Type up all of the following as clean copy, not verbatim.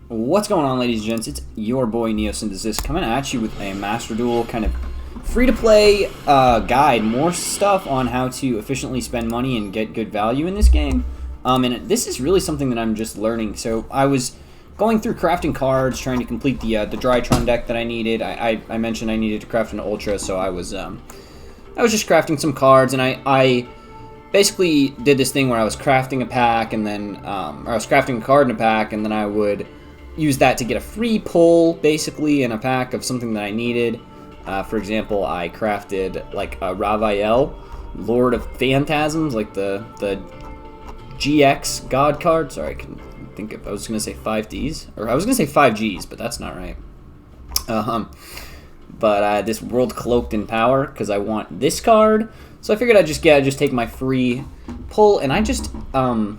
What's going on, ladies and gents? It's your boy Neosynthesis coming at you with a Master Duel kind of free-to-play guide. More stuff on how to efficiently spend money and get good value in this game. And this is really something that I'm just learning. So I was going through crafting cards, trying to complete the Drytron deck that I needed. I mentioned I needed to craft an Ultra, so I was just crafting some cards, and I basically did this thing where I was crafting a pack, and then or I was crafting a card in a pack, and then I would use that to get a free pull, basically, in a pack of something that I needed. For example, I crafted like a Ravael, Lord of Phantasms, like the GX God card. Sorry, I couldn't think of. I was gonna say 5Ds, or I was gonna say 5Gs, but that's not right. But this World Cloaked in Power, because I want this card. So I figured I'd just take my free pull, and I just am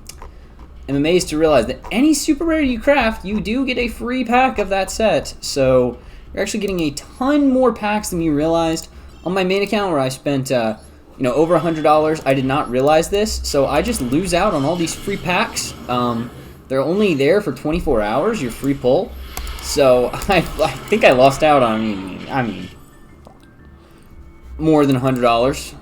amazed to realize that any super rare you craft, you do get a free pack of that set. So you're actually getting a ton more packs than you realized. On my main account, where I spent over $100, I did not realize this, so I just lose out on all these free packs. They're only there for 24 hours, your free pull. So I think I lost out on, I mean, more than $100,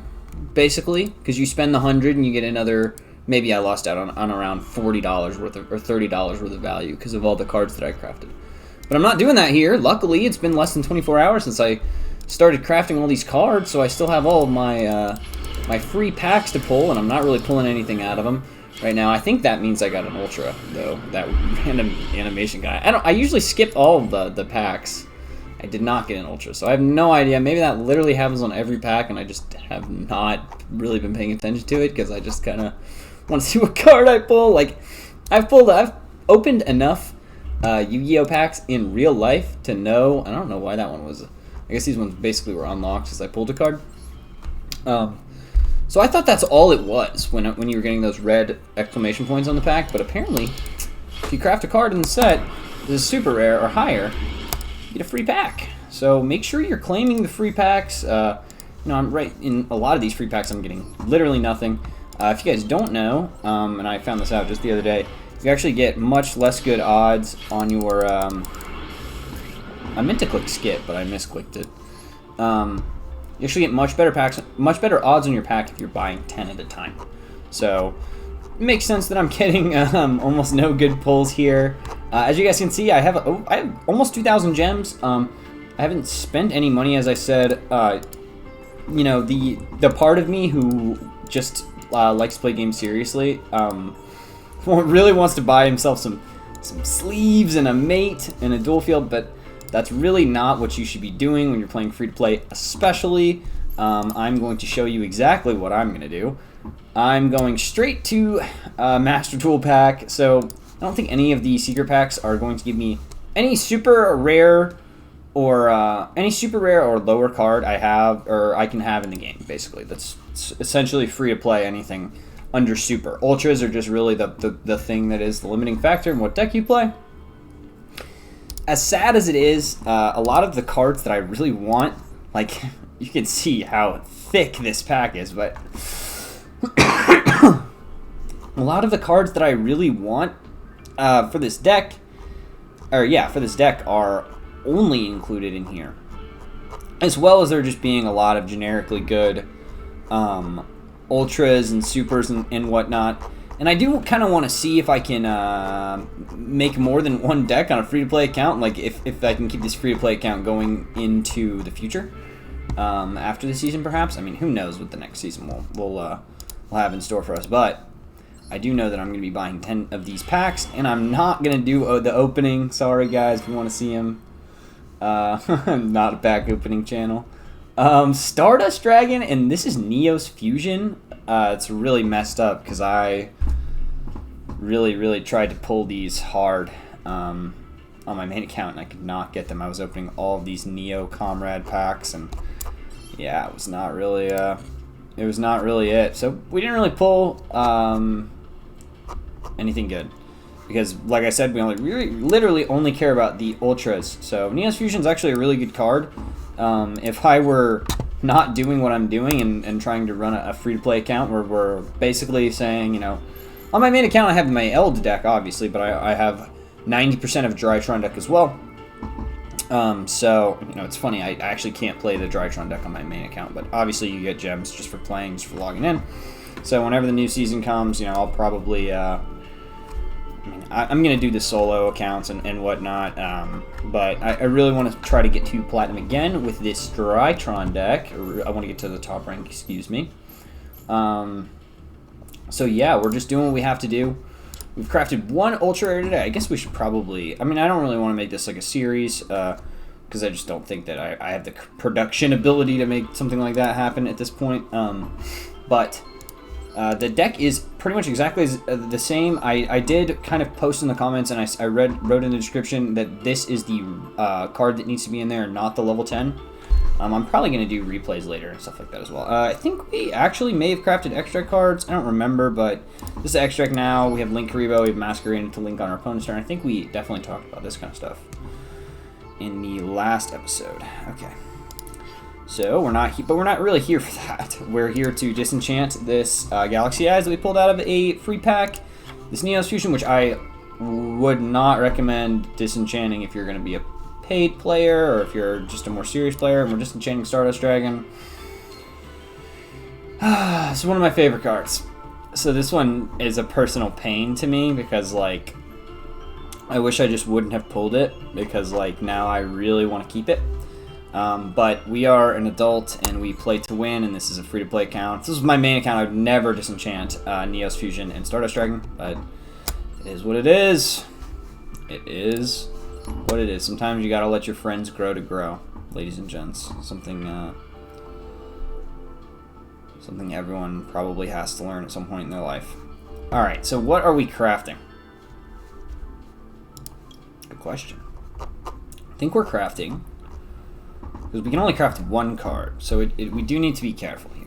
basically, because you spend the 100 and you get another. Maybe I lost out on around $40 worth of, or $30 worth of value because of all the cards that I crafted. But I'm not doing that here. Luckily, it's been less than 24 hours since I started crafting all these cards, so I still have all of my my free packs to pull, and I'm not really pulling anything out of them right now. I think that means I got an Ultra, though. That random animation guy. I usually skip all of the packs. I did not get an Ultra, so I have no idea. Maybe that literally happens on every pack, and I just have not really been paying attention to it because I just kind of want to see what card I pull. Like, I've opened enough Yu-Gi-Oh packs in real life to know. I don't know why that one was. I guess these ones basically were unlocked as I pulled a card. So I thought that's all it was when you were getting those red exclamation points on the pack. But apparently, if you craft a card in the set that is super rare or higher, you get a free pack. So make sure you're claiming the free packs. I'm right in a lot of these free packs. I'm getting literally nothing. If you guys don't know, and I found this out just the other day, you actually get much less good odds on your, I meant to click skip, but I misclicked it. You actually get much better odds on your pack if you're buying 10 at a time. So, it makes sense that I'm getting almost no good pulls here. As you guys can see, I have almost 2,000 gems. I haven't spent any money, as I said. The part of me who just likes to play games seriously, really wants to buy himself some sleeves and a mate and a dual field, but that's really not what you should be doing when you're playing free-to-play, especially. I'm going to show you exactly what I'm going to do. I'm going straight to Master Duel pack, so I don't think any of the secret packs are going to give me any super rare or lower card I can have in the game, basically. That's essentially free to play. Anything under super. Ultras are just really the thing that is the limiting factor in what deck you play. As sad as it is, a lot of the cards that I really want, like, you can see how thick this pack is, but a lot of the cards that I really want for this deck are only included in here, as well as there just being a lot of generically good ultras and supers and whatnot. And I do kind of want to see if I can make more than one deck on a free-to-play account, like if I can keep this free-to-play account going into the future, after the season perhaps. I mean, who knows what the next season will have in store for us, but I do know that I'm going to be buying 10 of these packs, and I'm not going to do the opening. Sorry, guys, if you want to see them. Not a pack opening channel. Stardust Dragon, and this is Neos Fusion. It's really messed up because I really tried to pull these hard on my main account, and I could not get them. I was opening all of these Neo Comrade packs, and yeah, it was not really it. So we didn't really pull anything good because, like I said, we literally only care about the ultras. So Neos Fusion is actually a really good card. If I were not doing what I'm doing and trying to run a free-to-play account where we're basically saying, on my main account I have my Eld deck, obviously, but I have 90% of Drytron deck as well. So, you know, it's funny, I actually can't play the Drytron deck on my main account, but obviously you get gems just for playing, just for logging in. So whenever the new season comes, you know, I'll probably, I'm going to do the solo accounts and whatnot, but I really want to try to get to Platinum again with this Drytron deck. I want to get to the top rank, excuse me. So yeah, we're just doing what we have to do. We've crafted one ultra rare today. I guess we should probably... I mean, I don't really want to make this like a series, because I just don't think that I have the production ability to make something like that happen at this point. But the deck is pretty much exactly the same. I did kind of post in the comments, and I wrote in the description that this is the card that needs to be in there, not the level 10. I'm probably going to do replays later and stuff like that as well. I think we actually may have crafted extract cards. I don't remember, but this is extract now. We have Link Karibo. We have Masquerade to link on our opponent's turn. I think we definitely talked about this kind of stuff in the last episode. Okay. So we're not, but we're not really here for that. We're here to disenchant this Galaxy Eyes that we pulled out of a free pack. This Neos Fusion, which I would not recommend disenchanting if you're going to be a paid player, or if you're just a more serious player. And we're disenchanting Stardust Dragon. This is one of my favorite cards. So this one is a personal pain to me because, like, I wish I just wouldn't have pulled it because, like, now I really want to keep it. But we are an adult and we play to win, and this is a free-to-play account. If this was my main account, I would never disenchant Neos Fusion and Stardust Dragon, but it is what it is. It is what it is. Sometimes you gotta let your friends grow to grow, ladies and gents. Something everyone probably has to learn at some point in their life. Alright, so what are we crafting? Good question. I think we're crafting, because we can only craft one card, so we do need to be careful here.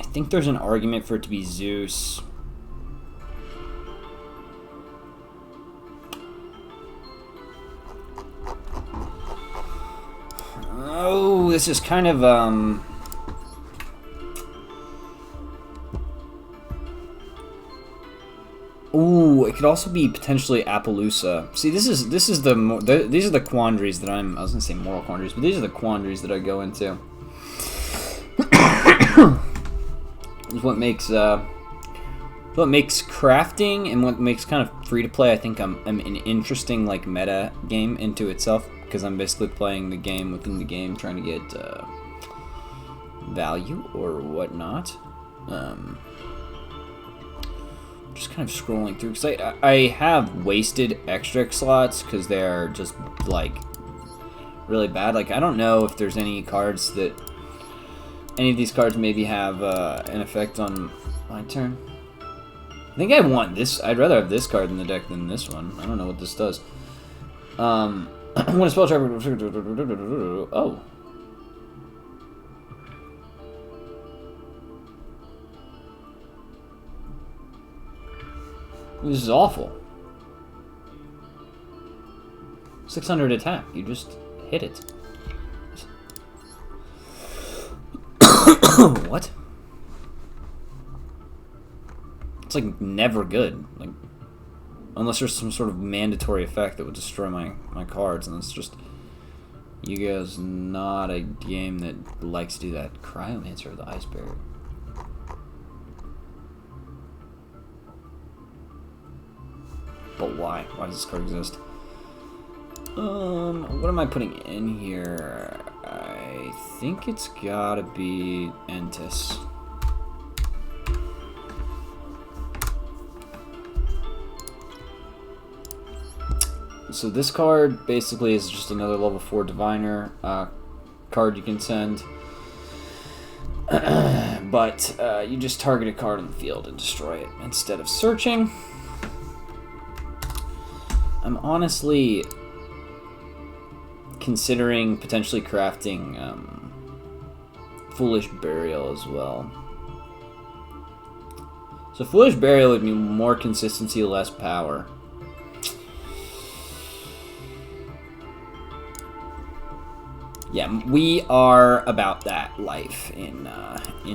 I think there's an argument for it to be Zeus. Oh, this is kind of, Ooh, it could also be potentially Appaloosa. See, these are the quandaries that I was gonna say moral quandaries, but these are the quandaries that I go into. Is what makes crafting and what makes kind of free to play. I think I'm an interesting like meta game into itself, because I'm basically playing the game within the game, trying to get value or whatnot. Just kind of scrolling through, because I have wasted extra slots because they're just like really bad. Like, I don't know if there's any cards that any of these cards maybe have an effect on my turn. I think I want this. I'd rather have this card in the deck than this one. I don't know what this does. When a spell trap. Oh. This is awful. 600 attack. You just hit it. What? It's like never good. Like, unless there's some sort of mandatory effect that would destroy my cards, and it's just Yu-Gi-Oh's not a game that likes to do that. Cryomancer of the Ice Barrier. But why? Why does this card exist? What am I putting in here? I think it's gotta be Entis. So this card basically is just another level 4 diviner card you can send. But you just target a card on the field and destroy it instead of searching. I'm honestly considering potentially crafting Foolish Burial as well. So Foolish Burial would be more consistency, less power. Yeah, we are about that life in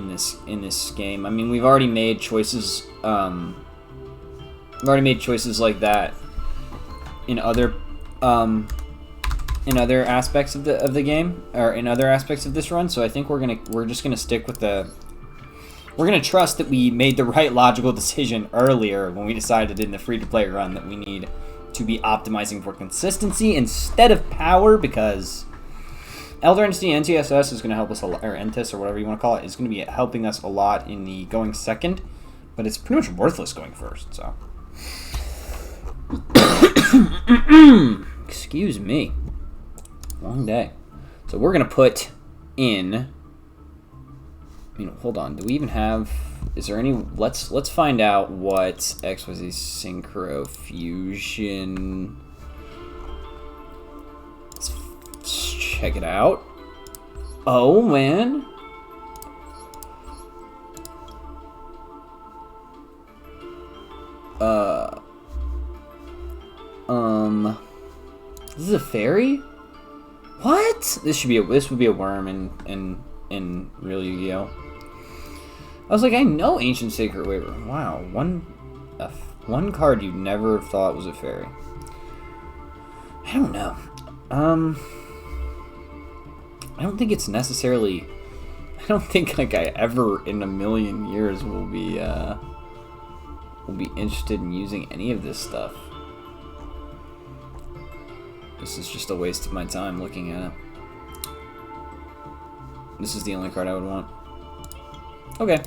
this game. I mean, we've already made choices. We've already made choices like that in other aspects of the game, or in other aspects of this run. So I think we're just gonna stick with we're gonna trust that we made the right logical decision earlier when we decided in the free-to-play run that we need to be optimizing for consistency instead of power, because Elder Entity NTSS is going to help us a lot, or NTS or whatever you want to call it, is going to be helping us a lot in the going second, but it's pretty much worthless going first, so. Excuse me. Long day. So we're going to put in, hold on, do we even have, is there any, let's find out what XYZ Synchro Fusion, let's check it out. Oh, man. This is a fairy? What? This would be a worm in real Yu-Gi-Oh! I was like, I know Ancient Sacred Waver. Wow, one card you never thought was a fairy. I don't know. I don't think it's necessarily. I don't think like I ever in a million years will be interested in using any of this stuff. This is just a waste of my time looking at it. This is the only card I would want. Okay.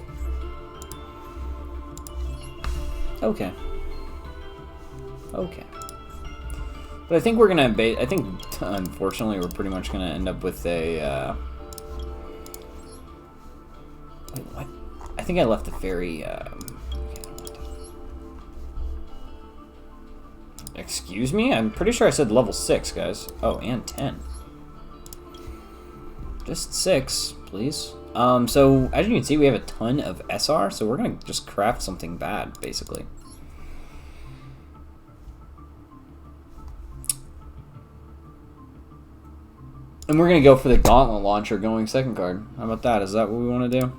Okay. Okay. But I think we're gonna I think, unfortunately, we're pretty much gonna end up with a, wait, what? I think I left the fairy, excuse me? I'm pretty sure I said level 6, guys. Oh, and 10. Just 6, please. So, as you can see, we have a ton of SR, so we're gonna just craft something bad, basically. And we're going to go for the Gauntlet Launcher going second card. How about that? Is that what we want to do?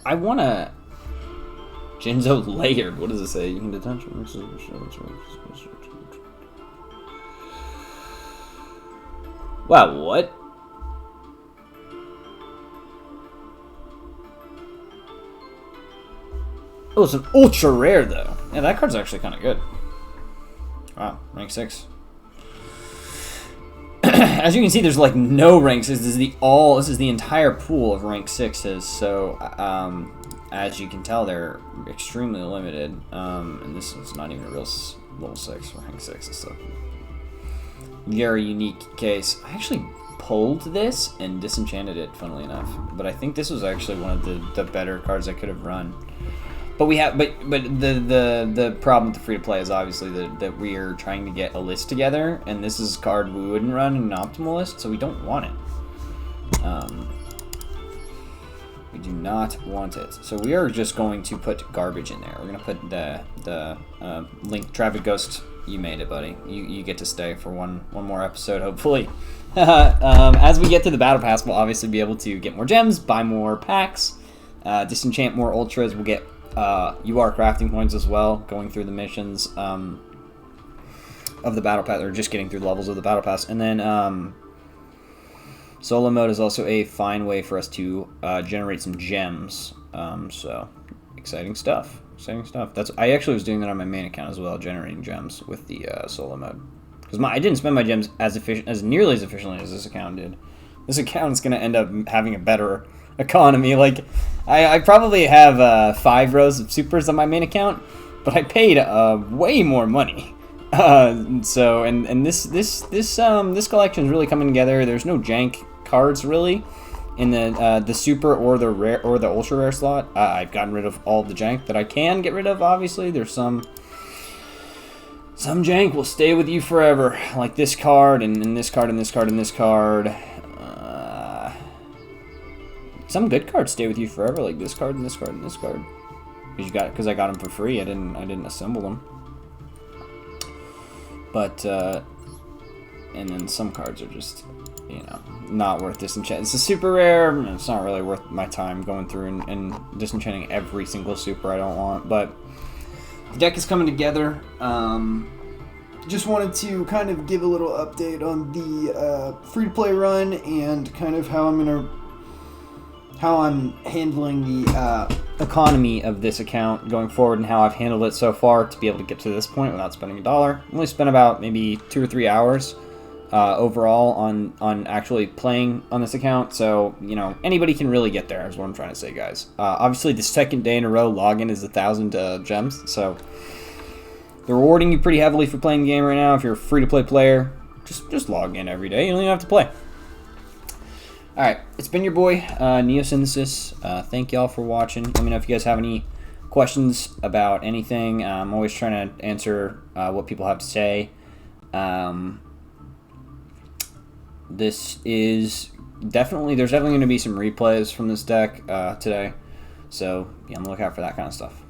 I want to... Jinzo Layered. What does it say? You can detach it. Wow, what? Oh, it's an ultra rare though. Yeah, that card's actually kind of good. Wow, rank 6. As you can see, there's like no rank 6. This is the entire pool of rank 6s. So, as you can tell, they're extremely limited. And this is not even a real level 6 rank 6 and stuff. Very unique case. I actually pulled this and disenchanted it, funnily enough. But I think this was actually one of the better cards I could have run. But we have, but the problem with the free to play is obviously that we are trying to get a list together, and this is a card we wouldn't run in an optimal list, so we don't want it. We do not want it. So we are just going to put garbage in there. We're gonna put the Link Traffic Ghost. You made it, buddy. You get to stay for one more episode, hopefully. As we get to the battle pass, we'll obviously be able to get more gems, buy more packs, disenchant more ultras. We'll get UR crafting points as well, going through the missions of the battle pass, or just getting through the levels of the battle pass. And then solo mode is also a fine way for us to generate some gems. So exciting stuff. Exciting stuff. I actually was doing that on my main account as well, generating gems with the solo mode. Because I didn't spend my gems as nearly as efficiently as this account did. This account is going to end up having a better economy. Like, I probably have 5 rows of supers on my main account, but I paid way more money. So this collection is really coming together. There's no jank cards really in the super or the rare or the ultra rare slot. I've gotten rid of all the jank that I can get rid of. Obviously, there's some jank will stay with you forever, like this card and this card and this card and this card. Some good cards stay with you forever, like this card and this card and this card. because I got them for free. I didn't assemble them. But and then some cards are just, you know, not worth disenchanting. It's a super rare. It's not really worth my time going through and disenchanting every single super I don't want. But the deck is coming together. Just wanted to kind of give a little update on the free-to-play run and kind of how I'm handling the economy of this account going forward, and how I've handled it so far to be able to get to this point without spending $1. I only spent about maybe 2 or 3 hours overall on actually playing on this account, so, you know, anybody can really get there, is what I'm trying to say, guys. Obviously, the second day in a row, login is 1,000 gems, so they're rewarding you pretty heavily for playing the game right now. If you're a free-to-play player, just log in every day. You don't even have to play. Alright, it's been your boy, Neosynthesis. Thank y'all for watching. Let me know if you guys have any questions about anything. I'm always trying to answer what people have to say. This is there's definitely going to be some replays from this deck today. So, be on the lookout for that kind of stuff.